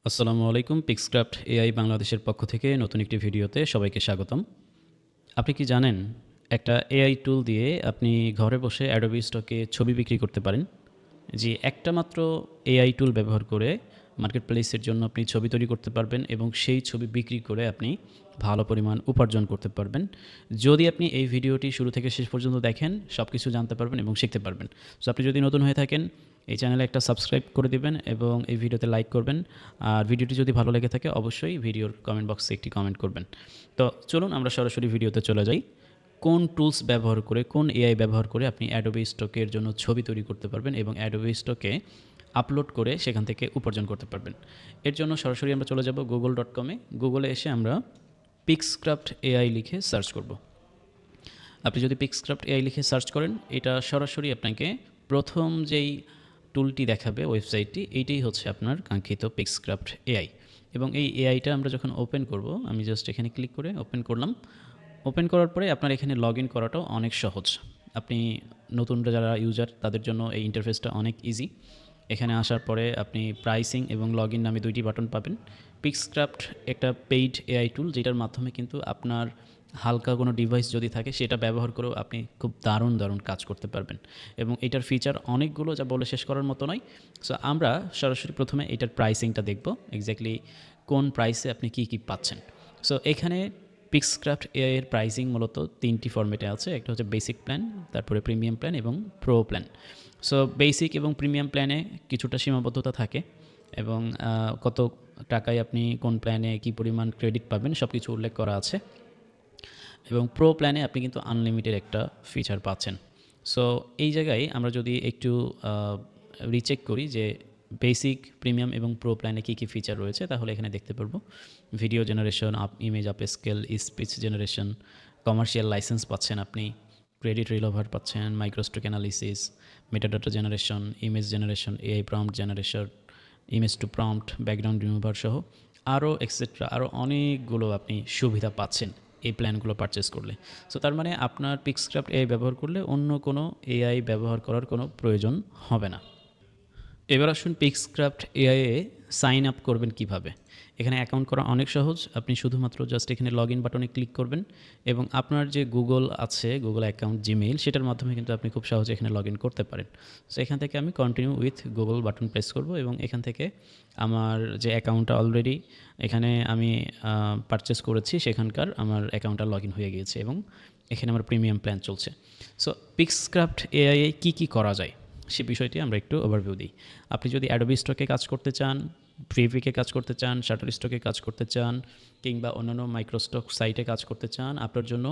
আসসালামু আলাইকুম। পিক্সক্রাফট এআই বাংলাদেশের পক্ষ থেকে নতুন একটি ভিডিওতে সবাইকে স্বাগতম। আপনি কি জানেন একটা এআই টুল দিয়ে আপনি ঘরে বসে অ্যাডোবি স্টকে ছবি বিক্রি করতে পারেন? জি, একটা মাত্র এআই টুল ব্যবহার করে মার্কেট প্লেসের জন্য আপনি ছবি তৈরি করতে পারবেন এবং সেই ছবি বিক্রি করে আপনি ভালো পরিমাণ উপার্জন করতে পারবেন। যদি আপনি এই ভিডিওটি শুরু থেকে শেষ পর্যন্ত দেখেন, সব কিছু জানতে পারবেন এবং শিখতে পারবেন। সো আপনি যদি নতুন হয়ে থাকেন, এই চ্যানেলে একটা সাবস্ক্রাইব করে দিবেন এবং এই ভিডিওতে লাইক করবেন। আর ভিডিওটি যদি ভালো লেগে থাকে অবশ্যই ভিডিওর কমেন্ট বক্সে একটি কমেন্ট করবেন। তো চলুন আমরা সরাসরি ভিডিওতে চলে যাই। কোন টুলস ব্যবহার করে, কোন এআই ব্যবহার করে আপনি অ্যাডোবি স্টকের জন্য ছবি তৈরি করতে পারবেন এবং অ্যাডোবি স্টকে আপলোড করে সেখান থেকে উপার্জন করতে পারবেন। এর জন্য সরাসরি আমরা চলে যাব google.com-এ। গুগলে এসে আমরা পিক্সক্রাফট এআই লিখে সার্চ করব। আপনি যদি পিক্সক্রাফট এআই লিখে সার্চ করেন, এটা সরাসরি আপনাকে প্রথম যেই টুলটি দেখাবে, ওয়েবসাইটটি, এইটাই হচ্ছে আপনার কাঙ্ক্ষিত পিক্সক্রাফট এআই। এবং এই এআইটা আমরা যখন ওপেন করব, আমি জাস্ট এখানে ক্লিক করে ওপেন করলাম। ওপেন করার পরে আপনার এখানে লগ ইন করাটাও অনেক সহজ। আপনি নতুন যারা ইউজার তাদের জন্য এই ইন্টারফেসটা অনেক ইজি। এখানে আসার পরে আপনি প্রাইসিং এবং লগ ইন নামে দুইটি বাটন পাবেন। পিক্সক্রাফট একটা পেইড এআই টুল, যেটার মাধ্যমে কিন্তু আপনার হালকা কোনো ডিভাইস যদি থাকে সেটা ব্যবহার করেও আপনি খুব দারুণ দারুণ কাজ করতে পারবেন। এবং এটার ফিচার অনেকগুলো, যা বলে শেষ করার মতো নয়। সো আমরা সরাসরি প্রথমে এটার প্রাইসিংটা দেখব, এক্স্যাক্টলি কোন প্রাইসে আপনি কী কী পাচ্ছেন। সো এখানে পিক্সক্রাফট এআই এর প্রাইসিং মূলত তিনটি ফরম্যাটে আছে। একটা হচ্ছে বেসিক প্ল্যান, তারপরে প্রিমিয়াম প্ল্যান এবং প্রো প্ল্যান। সো বেসিক এবং প্রিমিয়াম প্ল্যানে কিছুটা সীমাবদ্ধতা থাকে এবং কত টাকায় আপনি কোন প্ল্যানে কী পরিমাণ ক্রেডিট পাবেন সব কিছু উল্লেখ করা আছে। এবং প্রো প্ল্যানে আপনি কিন্তু আনলিমিটেড একটা ফিচার পাচ্ছেন। সো এই জায়গায় আমরা যদি একটু রিচেক করি যে বেসিক, প্রিমিয়াম এবং প্রো প্ল্যানে কী কী ফিচার রয়েছে, তাহলে এখানে দেখতে পারবো video generation, image upscale, speech generation, commercial licence পাচ্ছেন আপনি, ক্রেডিট রিকভার পাচ্ছেন, microstock analysis, metadata generation, image generation, AI prompt generation, image to prompt, background remover সহ আরও এক্সেট্রা আরও অনেকগুলো আপনি সুবিধা পাচ্ছেন এই প্ল্যানগুলো পারচেস করলে। সো তার মানে আপনার পিক্সক্রাফট এআই ব্যবহার করলে অন্য কোনো এআই ব্যবহার করার কোনো প্রয়োজন হবে না। এবার আসুন পিক্সক্রাফট এআইয়ে সাইন আপ করবেন কিভাবে। এখানে অ্যাকাউন্ট করা অনেক সহজ। আপনি শুধুমাত্র জাস্ট এখানে লগ ইন বাটনে ক্লিক করবেন এবং আপনার যে গুগল আছে, গুগল অ্যাকাউন্ট, জিমেইল, সেটার মাধ্যমে কিন্তু আপনি খুব সহজে এখানে লগ ইন করতে পারেন। সো এখান থেকে আমি continue with Google button press করব এবং এখান থেকে আমার যে অ্যাকাউন্টটা অলরেডি এখানে আমি পারচেস করেছি, সেখানকার আমার অ্যাকাউন্টটা লগ ইন হয়ে গিয়েছে এবং এখানে আমার প্রিমিয়াম প্ল্যান চলছে। সো পিক্সক্রাফট এআইয়ে কী কী করা যায় সে বিষয়টি আমরা একটু ওভারভিউ দিই। আপনি যদি অ্যাডোবি স্টকে কাজ করতে চান, প্রিভিকে কাজ করতে চান, শাটার স্টকে কাজ করতে চান, কিংবা অন্যান্য মাইক্রোস্টক সাইটে কাজ করতে চান, আপনার জন্য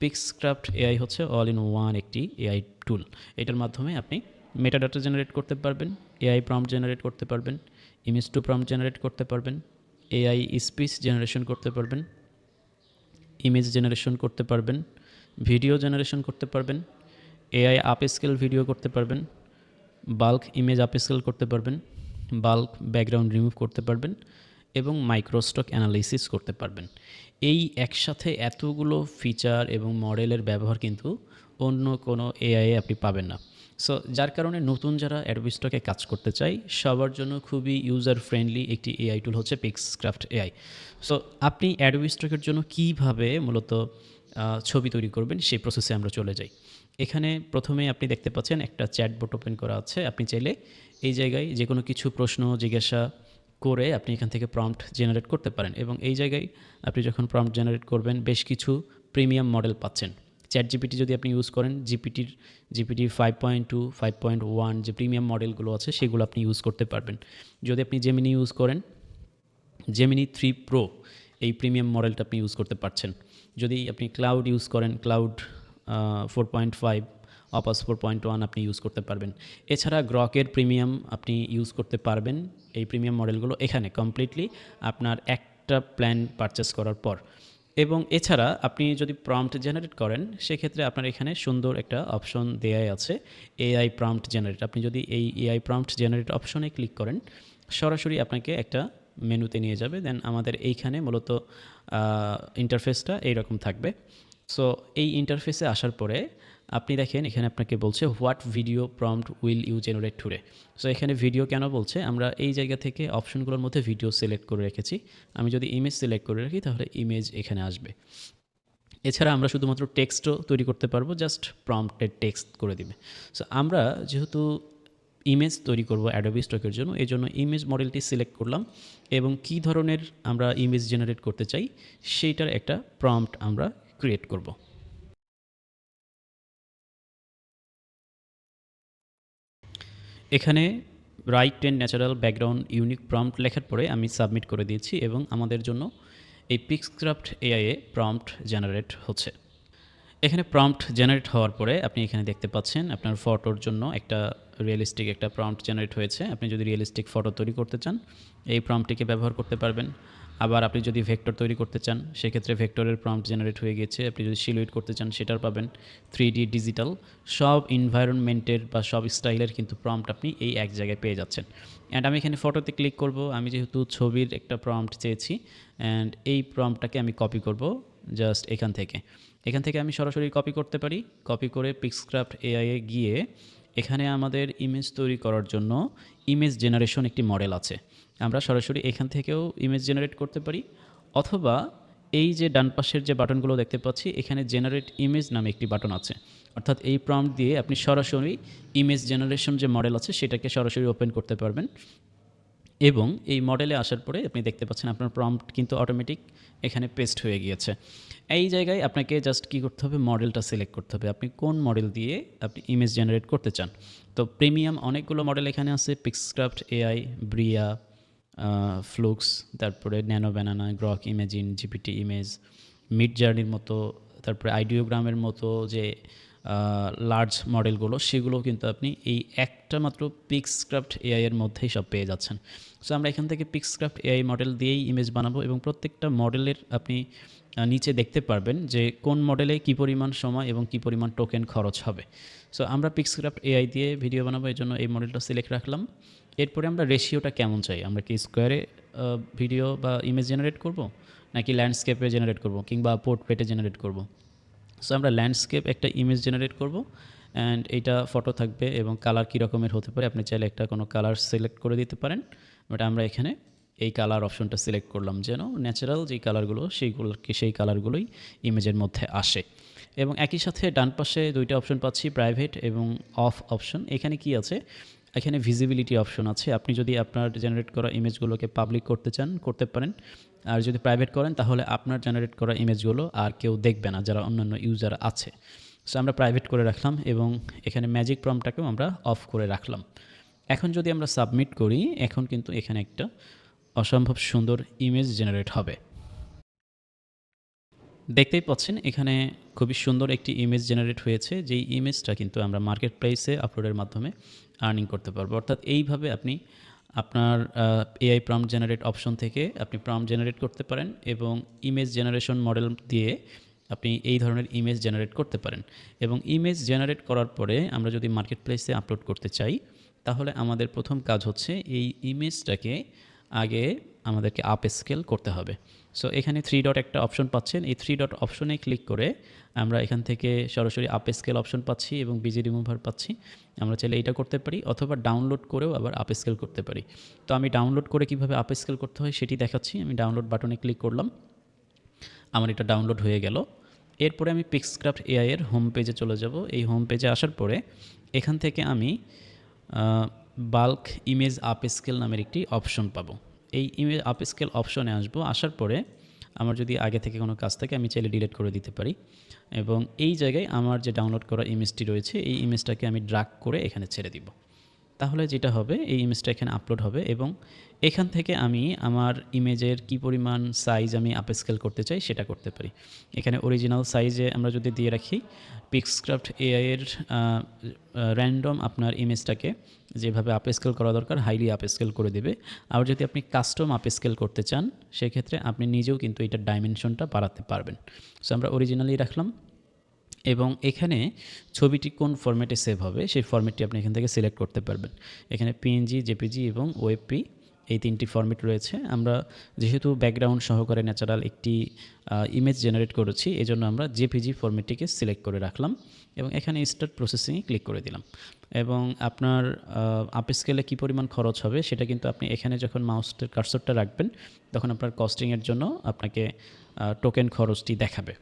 পিক্সক্রাফট এআই হচ্ছে অল ইন ওয়ান একটি এআই টুল। এটার মাধ্যমে আপনি মেটাডাটা জেনারেট করতে পারবেন, এআই প্রম্পট জেনারেট করতে পারবেন, ইমেজ টু প্রম্পট জেনারেট করতে পারবেন, এআই স্পিচ জেনারেশন করতে পারবেন, ইমেজ জেনারেশন করতে পারবেন, ভিডিও জেনারেশন করতে পারবেন, এআই আপস্কেল ভিডিও করতে পারবেন, বাল্ক ইমেজ আপস্কেল করতে পারবেন, বাল্ক ব্যাকগ্রাউন্ড রিমুভ করতে পারবেন এবং মাইক্রোস্টক অ্যানালিসিস করতে পারবেন। এই একসাথে এতগুলো ফিচার এবং মডেলের ব্যবহার কিন্তু অন্য কোনো এআইয়ে আপনি পাবেন না। সো যার কারণে নতুন যারা অ্যাডোবি স্টকে কাজ করতে চাই সবার জন্য খুবই ইউজার ফ্রেন্ডলি একটি এআই টুল হচ্ছে পিক্সক্রাফট এআই। সো আপনি অ্যাডোবি স্টকের জন্য কীভাবে মূলত ছবি তৈরি করবেন সেই প্রসেসে আমরা চলে যাই। এখানে প্রথমে আপনি দেখতে পাচ্ছেন একটা চ্যাটবট ওপেন করা আছে। আপনি চাইলে এই জায়গায় যে কোনো কিছু প্রশ্ন জিজ্ঞাসা করে আপনি এখান থেকে প্রম্পট জেনারেট করতে পারেন এবং এই জায়গায় আপনি যখন প্রম্পট জেনারেট করবেন বেশ কিছু প্রিমিয়াম মডেল পাচ্ছেন। চ্যাট জিপিটি যদি আপনি ইউজ করেন, জিপিটি 5.2, 5.1 যে প্রিমিয়াম মডেলগুলো আছে সেগুলো আপনি ইউজ করতে পারবেন। যদি আপনি জেমিনি ইউজ করেন, জেমিনি 3 প্রো এই প্রিমিয়াম মডেলটা আপনি ইউজ করতে পারছেন। যদি আপনি ক্লাউড ইউজ করেন, ক্লাউড 4.5, অপাস 4.1 আপনি ইউজ করতে পারবেন। এছাড়া গ্রকের প্রিমিয়াম আপনি ইউজ করতে পারবেন। এই প্রিমিয়াম মডেলগুলো এখানে কমপ্লিটলি আপনার একটা প্ল্যান পারচেস করার পর। এবং এছাড়া আপনি যদি প্রম্পট জেনারেট করেন সেক্ষেত্রে আপনার এখানে সুন্দর একটা অপশন দেয়াই আছে, এআই প্রম্পট জেনারেট। আপনি যদি এই এআই প্রম্পট জেনারেট অপশনে ক্লিক করেন সরাসরি আপনাকে একটা মেনুতে নিয়ে যাবে। দেন আমাদের এইখানে মূলত ইন্টারফেসটা এইরকম থাকবে। সো এই ইন্টারফেসে আসার পরে আপনি দেখেন এখানে আপনাকে বলছে what video prompt will you generate today. So এখানে ভিডিও কেন বলছে, আমরা এই জায়গা থেকে অপশনগুলোর মধ্যে ভিডিও সিলেক্ট করে রেখেছি। আমি যদি ইমেজ সিলেক্ট করে রাখি তাহলে ইমেজ এখানে আসবে। এছাড়া আমরা শুধুমাত্র টেক্সটও তৈরি করতে পারবো, জাস্ট প্রম্পটের টেক্সট করে দিবে। সো আমরা যেহেতু ইমেজ তৈরি করব অ্যাডোবি স্টকের জন্য, এই জন্য ইমেজ মডেলটি সিলেক্ট করলাম এবং কী ধরনের আমরা ইমেজ জেনারেট করতে চাই সেইটার একটা প্রম্পট আমরা ক্রিয়েট করব। এখানে right 10 natural background unique prompt লেখার পরে আমি সাবমিট করে দিয়েছি এবং আমাদের জন্য এই পিক্সক্রাফট এআইয়ে প্রম্পট জেনারেট হচ্ছে। এখানে প্রম্পট জেনারেট হওয়ার পরে আপনি এখানে দেখতে পাচ্ছেন আপনার ফটোর জন্য একটা রিয়েলিস্টিক একটা প্রম্পট জেনারেট হয়েছে। আপনি যদি রিয়েলিস্টিক ফটো তৈরি করতে চান এই প্রম্পটটিকে ব্যবহার করতে পারবেন। আবার আপনি যদি ভেক্টর তৈরি করতে চান সেক্ষেত্রে ভেক্টরের প্রম্পট জেনারেট হয়ে গেছে। আপনি যদি সিলুয়েট করতে চান সেটার পাবেন। 3D ডিজিটাল সব এনভায়রনমেন্টের বা সব স্টাইলের কিন্তু প্রম্পট আপনি এই এক জায়গায় পেয়ে যাচ্ছেন। অ্যান্ড আমি এখানে ফটোতে ক্লিক করব। আমি যেহেতু ছবির একটা প্রম্পট চেয়েছি অ্যান্ড এই প্রম্পটটাকে আমি কপি করব জাস্ট এখান থেকে আমি সরাসরি কপি করতে পারি। কপি করে পিক্সক্রাফট এআইয়ে গিয়ে এখানে আমাদের ইমেজ তৈরি করার জন্য ইমেজ জেনারেশন একটি মডেল আছে। আমরা সরাসরি এখান থেকেও ইমেজ জেনারেট করতে পারি, অথবা এই যে ডান পাশের যে বাটনগুলো দেখতে পাচ্ছি এখানে জেনারেট ইমেজ নামে একটি বাটন আছে। অর্থাৎ এই প্রম্পট দিয়ে আপনি সরাসরি ইমেজ জেনারেশন যে মডেল আছে সেটাকে সরাসরি ওপেন করতে পারবেন এবং এই মডেলে আসার পরে আপনি দেখতে পাচ্ছেন আপনার প্রম্পট কিন্তু অটোমেটিক এখানে পেস্ট হয়ে গিয়েছে। এই জায়গায় আপনাকে জাস্ট কী করতে হবে, মডেলটা সিলেক্ট করতে হবে। আপনি কোন মডেল দিয়ে আপনি ইমেজ জেনারেট করতে চান। তো প্রিমিয়াম অনেকগুলো মডেল এখানে আছে, পিক্সক্রাফট এআই, ব্রিয়া, ফ্লুক্স, তারপরে nano banana, Grok imagine, GPT image, mid জার্নির মতো, তারপরে আইডিওগ্রামের মতো যে লার্জ মডেলগুলো সেগুলো কিন্তু আপনি এই একটা মাত্র পিক্সক্রাফট এআই এর মধ্যেই সব পেয়ে যাচ্ছেন। সো আমরা এখান থেকে পিক্সক্রাফট এআই মডেল দিয়েই ইমেজ বানাবো এবং প্রত্যেকটা মডেলের আপনি নিচে দেখতে পারবেন যে কোন মডেলে কী পরিমাণ সময় এবং কী পরিমাণ টোকেন খরচ হবে। সো আমরা পিক্সক্রাফট এআই দিয়ে ভিডিও বানাবো, এই জন্য এই মডেলটা সিলেক্ট রাখলাম। এরপরে আমরা রেশিওটা কেমন চাই, আমরা কি স্কোয়ারে ভিডিও বা ইমেজ জেনারেট করব, নাকি ল্যান্ডস্কেপে জেনারেট করব, কিংবা পোর্ট্রেটে জেনারেট করব। সো আমরা ল্যান্ডস্কেপ একটা ইমেজ জেনারেট করব অ্যান্ড এইটা ফটো থাকবে এবং কালার কী রকমের হতে পারে আপনি চাইলে একটা কোনো কালার সিলেক্ট করে দিতে পারেন। বাট আমরা এখানে এই কালার অপশনটা সিলেক্ট করলাম যেন ন্যাচারাল যেই কালারগুলো সেই কালারগুলোই ইমেজের মধ্যে আসে। এবং একই সাথে ডান পাশে দুইটা অপশন পাচ্ছি, প্রাইভেট এবং অফ অপশন। এখানে কি আছে, এখানে ভিজিবিলিটি অপশন আছে। আপনি যদি আপনার জেনারেট করা ইমেজগুলোকে পাবলিক করতে চান করতে পারেন, আর যদি প্রাইভেট করেন তাহলে আপনার জেনারেট করা ইমেজগুলো আর কেউ দেখবে না যারা অন্যান্য ইউজার আছে। সো আমরা প্রাইভেট করে রাখলাম এবং এখানে ম্যাজিক প্রম্পটটাকেও আমরা অফ করে রাখলাম। এখন যদি আমরা সাবমিট করি এখন কিন্তু এখানে একটা অসম্ভব সুন্দর ইমেজ জেনারেট হবে। দেখতেই পাচ্ছেন এখানে খুবই সুন্দর একটি ইমেজ জেনারেট হয়েছে, যেই ইমেজটা কিন্তু আমরা মার্কেট প্লেসে আপলোডের মাধ্যমে আর্নিং করতে পারবো। অর্থাৎ এইভাবে আপনি আপনার এআই প্রম্পট জেনারেট অপশন থেকে আপনি প্রম্পট জেনারেট করতে পারেন এবং ইমেজ জেনারেশন মডেল দিয়ে আপনি এই ধরনের ইমেজ জেনারেট করতে পারেন। এবং ইমেজ জেনারেট করার পরে আমরা যদি মার্কেট প্লেসে আপলোড করতে চাই তাহলে আমাদের প্রথম কাজ হচ্ছে এই ইমেজটাকে আগে আমাদেরকে আপ স্কেল করতে হবে। সো এখানে 3 ডট একটা অপশন পাচ্ছেন, এই 3 ডট অপশনে ক্লিক করে আমরা এখান থেকে সরাসরি আপ স্কেল অপশন পাচ্ছি এবং বিজি রিমুভার পাচ্ছি। আমরা চাইলে এইটা করতে পারি অথবা ডাউনলোড করেও আবার আপ স্কেল করতে পারি। তো আমি ডাউনলোড করে কিভাবে আপ স্কেল করতে হয় সেটি দেখাচ্ছি। আমি ডাউনলোড বাটনে ক্লিক করলাম, আমার এটা ডাউনলোড হয়ে গেল। এরপরে আমি পিক্সক্রাফট এআই এর হোম পেজে চলে যাব। এই হোম পেজে আসার পরে এখান থেকে আমি বাল্ক ইমেজ আপ স্কেল নামের একটি অপশন পাবো। এই ইমেজ আপ স্কেল অপশনে আসবো, আসার পরে আমার যদি আগে থেকে কোনো কাজ থাকে আমি চাইলে ডিলিট করে দিতে পারি এবং এই জায়গায় আমার যে ডাউনলোড করা ইমেজটি রয়েছে এই ইমেজটাকে আমি ড্র্যাগ করে এখানে ছেড়ে দিব। তাহলে যেটা হবে এই ইমেজটা এখানে আপলোড হবে এবং এখান থেকে আমি আমার ইমেজের কি পরিমাণ সাইজ আমি আপস্কেল করতে চাই সেটা করতে পারি। এখানে অরিজিনাল সাইজে আমরা যদি দিয়ে রাখি, পিক্সক্রাফট এআই এর র্যান্ডম আপনার ইমেজটাকে যেভাবে আপস্কেল করা দরকার হাইলি আপস্কেল করে দেবে। আর যদি আপনি কাস্টম আপস্কেল করতে চান সেক্ষেত্রে আপনি নিজেও কিন্তু এটার ডাইমেনশনটা বাড়াতে পারবেন। সো আমরা অরিজিনালি রাখলাম এবং এখানে ছবিটি কোন ফরম্যাটে সেভ হবে সেই ফরম্যাটটি আপনি এখান থেকে সিলেক্ট করতে পারবেন। এখানে পিএনজি, জেপিজি এবং ওয়েবপি এই 3টি ফরম্যাট রয়েছে। আমরা যেহেতু ব্যাকগ্রাউন্ড সহকারে ন্যাচারাল একটি ইমেজ জেনারেট করেছি, এজন্য আমরা জেপিজি ফরম্যাটটিকে সিলেক্ট করে রাখলাম এবং এখানে স্টার্ট প্রসেসিংয়ে ক্লিক করে দিলাম। এবং আপনার আপ স্কেলে কী পরিমাণ খরচ হবে সেটা কিন্তু আপনি এখানে যখন মাউসের কার্সরটা রাখবেন তখন আপনার কস্টিংয়ের জন্য আপনাকে টোকেন খরচটি দেখাবে।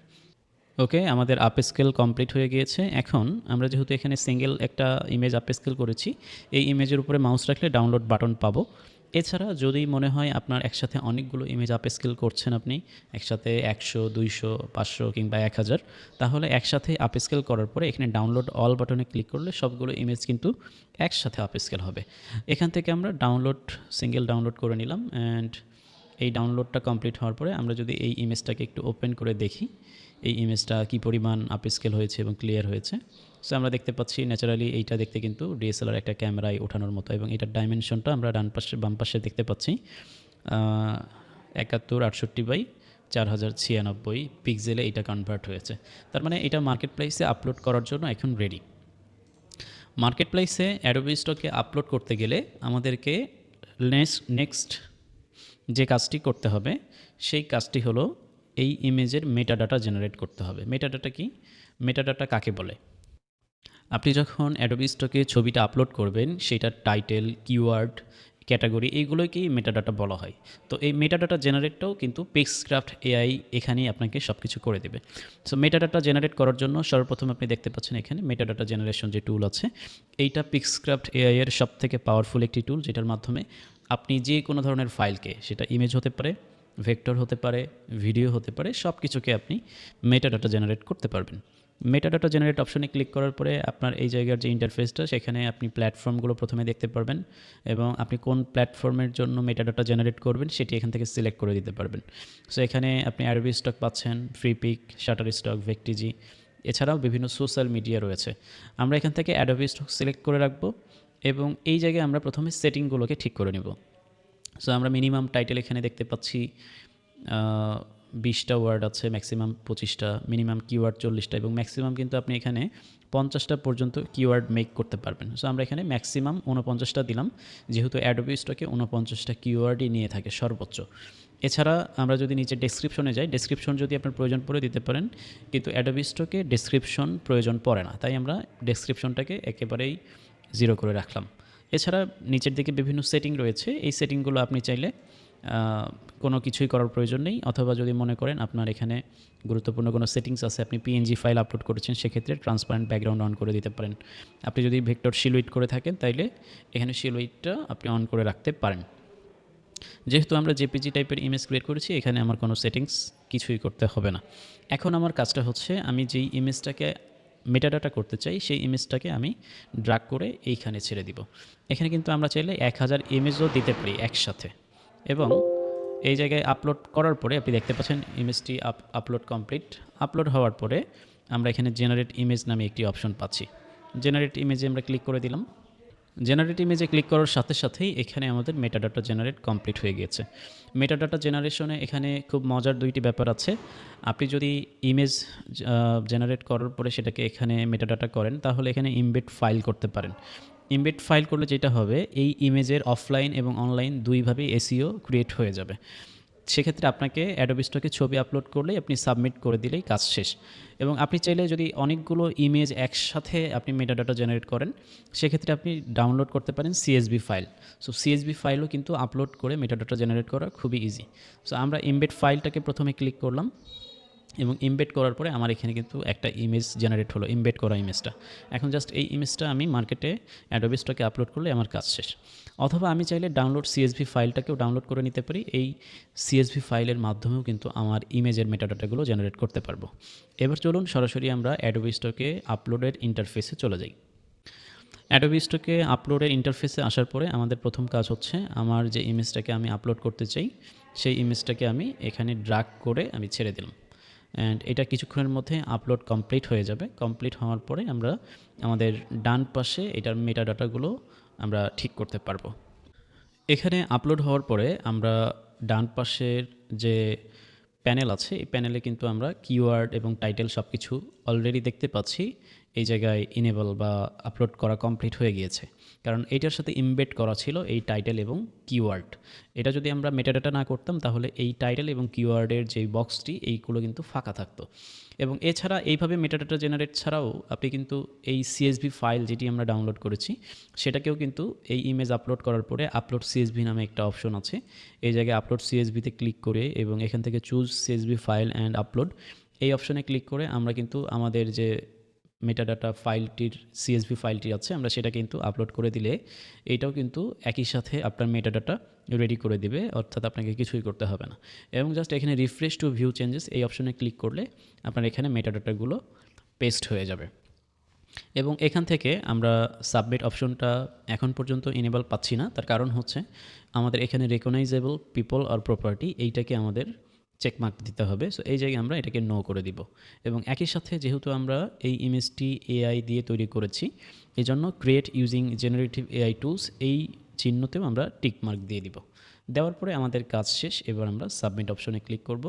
ওকে, আমাদের আপ স্কেল কমপ্লিট হয়ে গিয়েছে। এখন আমরা যেহেতু এখানে সিঙ্গেল একটা ইমেজ আপ স্কেল করেছি, এই ইমেজের উপরে মাউস রাখলে ডাউনলোড বাটন পাবো। এছাড়া যদি মনে হয় আপনার একসাথে অনেকগুলো ইমেজ আপ স্কেল করছেন, আপনি একসাথে 100, 200, 500 কিংবা 1000, তাহলে একসাথে আপ স্কেল করার পরে এখানে ডাউনলোড অল বাটনে ক্লিক করলে সবগুলো ইমেজ কিন্তু একসাথে আপ স্কেল হবে। এখান থেকে আমরা সিঙ্গেল ডাউনলোড করে নিলাম। অ্যান্ড এই ডাউনলোডটা কমপ্লিট হওয়ার পরে আমরা যদি এই ইমেজটাকে একটু ওপেন করে দেখি এই ইমেজটা কী পরিমাণ আপ স্কেল হয়েছে এবং ক্লিয়ার হয়েছে। সো আমরা দেখতে পাচ্ছি ন্যাচারালি এইটা দেখতে কিন্তু ডিএসএলআর একটা ক্যামেরায় ওঠানোর মতো, এবং এটার ডাইমেনশনটা আমরা বাম পাশে দেখতে পাচ্ছি 7168/4096 পিক্সেলে এটা কনভার্ট হয়েছে। তার মানে এটা মার্কেট প্লেসে আপলোড করার জন্য এখন রেডি। মার্কেট প্লেসে অ্যাডোবি স্টকে আপলোড করতে গেলে আমাদেরকে নেক্সট যে কাজটি করতে হবে সেই কাজটি হলো এই ইমেজের মেটাডাটা জেনারেট করতে হবে। মেটাডাটা কি? মেটাডাটা কাকে বলে? আপনি যখন অ্যাডোবি স্টকে ছবিটা আপলোড করবেন সেটার টাইটেল, কিওয়ার্ড, ক্যাটাগরি এইগুলোকেই মেটাডাটা বলা হয়। তো এই মেটাডাটা জেনারেটটাও কিন্তু পিক্সক্রাফট এআই এখানেই আপনাকে সব কিছু করে দেবে। সো মেটাডাটা জেনারেট করার জন্য সর্বপ্রথম আপনি দেখতে পাচ্ছেন এখানে মেটাডাটা জেনারেশন যে টুল আছে, এইটা পিক্সক্রাফট এআই এর সবথেকে পাওয়ারফুল একটি টুল, যেটার মাধ্যমে আপনি যে কোনো ধরনের ফাইলকে, সেটা ইমেজ হতে পারে, ভেক্টর হতে পারে, ভিডিও হতে পারে, সব কিছুকে আপনি মেটাডাটা জেনারেট করতে পারবেন। মেটাডাটা জেনারেট অপশনে ক্লিক করার পরে আপনার এই জায়গার যে ইন্টারফেসটা, সেখানে আপনি প্ল্যাটফর্মগুলো প্রথমে দেখতে পারবেন এবং আপনি কোন প্ল্যাটফর্মের জন্য মেটাডাটা জেনারেট করবেন সেটি এখান থেকে সিলেক্ট করে দিতে পারবেন। সো এখানে আপনি অ্যাডোবি স্টক পাচ্ছেন, ফ্রিপিক, শাটারস্টক, ভেক্টিজি, এছাড়াও বিভিন্ন সোশ্যাল মিডিয়া রয়েছে। আমরা এখান থেকে অ্যাডোবি স্টক সিলেক্ট করে রাখবো এবং এই জায়গায় আমরা প্রথমে সেটিংগুলোকে ঠিক করে নেব। সো আমরা মিনিমাম টাইটেল এখানে দেখতে পাচ্ছি 20টা ওয়ার্ড আছে, ম্যাক্সিমাম 25টা, মিনিমাম কিওয়ার্ড 40টা এবং ম্যাক্সিমাম কিন্তু আপনি এখানে 50টা পর্যন্ত কিওয়ার্ড মেক করতে পারবেন। সো আমরা এখানে ম্যাক্সিমাম 49টা দিলাম, যেহেতু অ্যাডোবি স্টকে 49টা কিওয়ার্ডই নিয়ে থাকে সর্বোচ্চ। এছাড়া আমরা যদি নিচে ডেসক্রিপশনে যাই, ডেসক্রিপশন যদি আপনার প্রয়োজন পড়ে দিতে পারেন, কিন্তু অ্যাডোবি স্টকে ডেসক্রিপশন প্রয়োজন পড়ে না, তাই আমরা ডেসক্রিপশনটাকে একেবারেই 0 করে রাখলাম। এছাড়া নিচের দিকে বিভিন্ন সেটিং রয়েছে, এই সেটিংগুলো আপনি চাইলে কোনো কিছুই করার প্রয়োজন নেই, অথবা যদি মনে করেন আপনার এখানে গুরুত্বপূর্ণ কোনো সেটিংস আছে, আপনি পিএনজি ফাইল আপলোড করেছেন, সেক্ষেত্রে ট্রান্সপারেন্ট ব্যাকগ্রাউন্ড অন করে দিতে পারেন। আপনি যদি ভেক্টর শিলুইট করে থাকেন তাইলে এখানে শিলুইটটা আপনি অন করে রাখতে পারেন। যেহেতু আমরা জেপিজি টাইপের ইমেজ ক্রিয়েট করেছি, এখানে আমার কোনো সেটিংস কিছুই করতে হবে না। এখন আমার কাজটা হচ্ছে, আমি যেই ইমেজটাকে মেটাডাটা করতে চাই সেই ইমেজটাকে আমি ড্রাগ করে এইখানে ছেড়ে দিব। এখানে কিন্তু আমরা চাইলে 1000 ইমেজও দিতে পারি একসাথে। এবং এই জায়গায় আপলোড করার পরে আপনি দেখতে পাচ্ছেন ইমেজটি আপলোড কমপ্লিট। আপলোড হওয়ার পরে আমরা এখানে জেনারেট ইমেজ নামে একটি অপশন পাচ্ছি। জেনারেট ইমেজে আমরা ক্লিক করে দিলাম। জেনারেট ইমেজে ক্লিক করার সাথে সাথেই এখানে আমাদের মেটাডাটা জেনারেট কমপ্লিট হয়ে গিয়েছে। মেটাডাটা জেনারেশনে এখানে খুব মজার দুইটি ব্যাপার আছে। আপনি যদি ইমেজ জেনারেট করার পরে সেটাকে এখানে মেটাডাটা করেন, তাহলে এখানে ইমবেড ফাইল করতে পারেন। ইমবেড ফাইল করলে যেটা হবে, এই ইমেজের অফলাইন এবং অনলাইন দুইভাবেই এসইও ক্রিয়েট হয়ে যাবে। সেক্ষেত্রে আপনাকে অ্যাডোবি স্টকে ছবি আপলোড করলেই, আপনি সাবমিট করে দিলেই কাজ শেষ। এবং আপনি চাইলে যদি অনেকগুলো ইমেজ একসাথে আপনি মেটাডাটা জেনারেট করেন, সেক্ষেত্রে আপনি ডাউনলোড করতে পারেন সিএসভি ফাইল। সো সিএসভি ফাইলও কিন্তু আপলোড করে মেটাডাটা জেনারেট করা খুবই ইজি। সো আমরা ইমবেড ফাইলটাকে প্রথমে ক্লিক করলাম এবং ইমবেড করার পরে আমার এখানে কিন্তু একটা ইমেজ জেনারেট হলো, ইমবেড করা ইমেজটা। এখন জাস্ট এই ইমেজটা আমি মার্কেটে অ্যাডোবি স্টকে আপলোড করলে আমার কাজ শেষ। অথবা আমি চাইলে ডাউনলোড সিএসভি ফাইলটাকেও ডাউনলোড করে নিতে পারি। এই সিএসভি ফাইলের মাধ্যমেও কিন্তু আমার ইমেজের মেটাডাটাগুলো জেনারেট করতে পারবো। এবার চলুন সরাসরি আমরা অ্যাডোবি স্টকে আপলোডের ইন্টারফেসে চলে যাই। অ্যাডোবি স্টকে আপলোডের ইন্টারফেসে আসার পরে আমাদের প্রথম কাজ হচ্ছে, আমার যে ইমেজটাকে আমি আপলোড করতে চাই সেই ইমেজটাকে আমি এখানে ড্রাগ করে আমি ছেড়ে দিলাম। অ্যান্ড এটা কিছুক্ষণের মধ্যে আপলোড কমপ্লিট হয়ে যাবে। কমপ্লিট হওয়ার পরে আমরা আমাদের ডান পাশে এটার মেটাডাটাগুলো আমরা ঠিক করতে পারবো। এখানে আপলোড হওয়ার পরে আমরা ডান পাশের যে প্যানেল আছে, এই প্যানেলে কিন্তু আমরা কিওয়ার্ড এবং টাইটেল সব কিছু অলরেডি দেখতে পাচ্ছি। এই জায়গায় ইনেবল বা আপলোড করা কমপ্লিট হয়ে গিয়েছে, কারণ এটার সাথে ইমবেড করা ছিল এই টাইটেল এবং কিওয়ার্ড। এটা যদি আমরা মেটাডাটা না করতাম তাহলে এই টাইটেল এবং কিওয়ার্ডের যে বক্সটি এইগুলো কিন্তু ফাঁকা থাকতো। এবং এছাড়া এইভাবে মেটাডাটা জেনারেট ছাড়াও আপনি কিন্তু এই সিএসভি ফাইল যেটি আমরা ডাউনলোড করেছি সেটাকেও কিন্তু এই ইমেজ আপলোড করার পরে আপলোড সিএসভি নামে একটা অপশন আছে, এই জায়গায় আপলোড সিএসভিতে ক্লিক করে এবং এখান থেকে choose CSV file and upload এই অপশনে ক্লিক করে আমরা কিন্তু আমাদের যে মেটাডাটা ফাইলটির সিএসভি ফাইলটি আছে আমরা সেটা কিন্তু আপলোড করে দিলে এইটাও কিন্তু একই সাথে আপনার মেটাডাটা রেডি করে দিবে, অর্থাৎ আপনাকে কিছুই করতে হবে না। এবং জাস্ট এখানে রিফ্রেশ টু ভিউ চেঞ্জেস এই অপশনে ক্লিক করলে আপনার এখানে মেটাডাটাগুলো পেস্ট হয়ে যাবে। এবং এখান থেকে আমরা সাবমিট অপশনটা এখন পর্যন্ত ইনেবল পাচ্ছি না, তার কারণ হচ্ছে আমাদের এখানে রেকগনাইজেবল পিপল আর প্রপার্টি এইটাকে আমাদের চেকমার্ক দিতে হবে। সো এই জায়গায় আমরা এটাকে নো করে দিব। এবং একই সাথে যেহেতু আমরা এই ইমেজটি এআই দিয়ে তৈরি করেছি এই জন্য create using generative AI tools এই চিহ্নতেও আমরা টিকমার্ক দিয়ে দিব। দেওয়ার পরে আমাদের কাজ শেষ। এবার আমরা সাবমিট অপশনে ক্লিক করব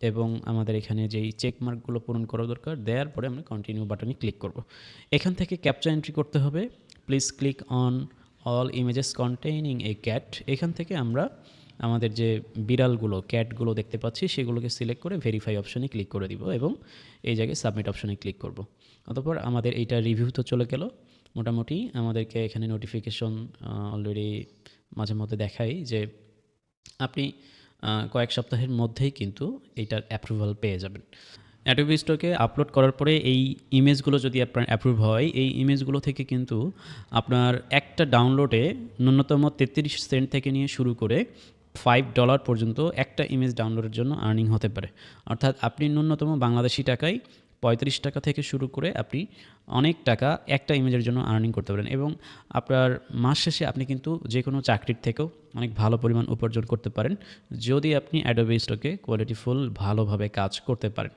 এবং আমাদের এখানে যেই চেক মার্কগুলো পূরণ করা দরকার দেওয়ার পরে আমরা কন্টিনিউ বাটনে ক্লিক করব। এখান থেকে ক্যাপচা এন্ট্রি করতে হবে। Please click on all images containing A cat. এখান থেকে আমরা আমাদের যে বিড়ালগুলো ক্যাটগুলো দেখতে পাচ্ছি সেগুলোকে সিলেক্ট করে ভেরিফাই অপশনে ক্লিক করে দিব এবং এই জায়গায় সাবমিট অপশনে ক্লিক করব। অতঃপর আমাদের এইটা রিভিউ তো চলে গেল। মোটামুটি আমাদেরকে এখানে নোটিফিকেশন অলরেডি মাঝে মধ্যে দেখাই যে আপনি কয়েক সপ্তাহের মধ্যেই কিন্তু এইটার অ্যাপ্রুভাল পেয়ে যাবেন। অ্যাডোবি স্টকে আপলোড করার পরে এই ইমেজগুলো যদি আপনার অ্যাপ্রুভ হয় এই ইমেজগুলো থেকে কিন্তু আপনার একটা ডাউনলোডে ন্যূনতম 33 সেন্ট থেকে নিয়ে শুরু করে $5 পর্যন্ত একটা ইমেজ ডাউনলোডের জন্য আর্নিং হতে পারে। অর্থাৎ আপনি ন্যূনতম বাংলাদেশি টাকায় 35 টাকা থেকে শুরু করে আপনি অনেক টাকা একটা ইমেজের জন্য আর্নিং করতে পারেন এবং আপনার মাস শেষে আপনি কিন্তু যে কোনো চাকরির থেকেও অনেক ভালো পরিমাণ উপার্জন করতে পারেন যদি আপনি অ্যাডোবি স্টকে কোয়ালিটিফুল ভালোভাবে কাজ করতে পারেন।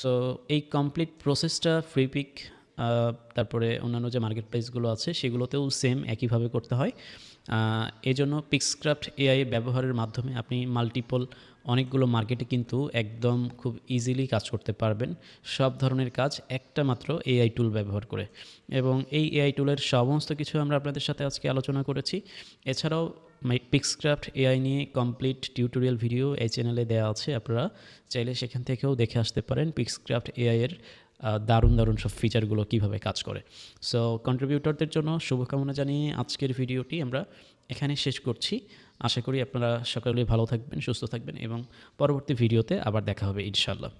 সো এই কমপ্লিট প্রসেসটা ফ্রিপিক তারপরে অন্যান্য যে মার্কেট প্লেসগুলো আছে সেগুলোতেও সেম একইভাবে করতে হয়। এজন্য পিক্সক্রাফট এআই ব্যবহারের মাধ্যমে আপনি মাল্টিপল অনেকগুলো মার্কেটে কিন্তু একদম খুব ইজিলি কাজ করতে পারবেন, সব ধরনের কাজ একটা মাত্র এআই টুল ব্যবহার করে। এবং এই এআই টুলের সমস্ত কিছু আমরা আপনাদের সাথে আজকে আলোচনা করেছি। এছাড়াও পিক্সক্রাফট এআই নিয়ে কমপ্লিট টিউটোরিয়াল ভিডিও এই চ্যানেলে দেওয়া আছে, আপনারা চাইলে সেখান থেকেও দেখে আসতে পারেন পিক্সক্রাফট এআই এর দারুণ দারুণ সব ফিচারগুলো কীভাবে কাজ করে। সো কন্ট্রিবিউটরদের জন্য শুভকামনা জানিয়ে আজকের ভিডিওটি আমরা এখানে শেষ করছি। আশা করি আপনারা সকলেই ভালো থাকবেন, সুস্থ থাকবেন এবং পরবর্তী ভিডিওতে আবার দেখা হবে ইনশাআল্লাহ।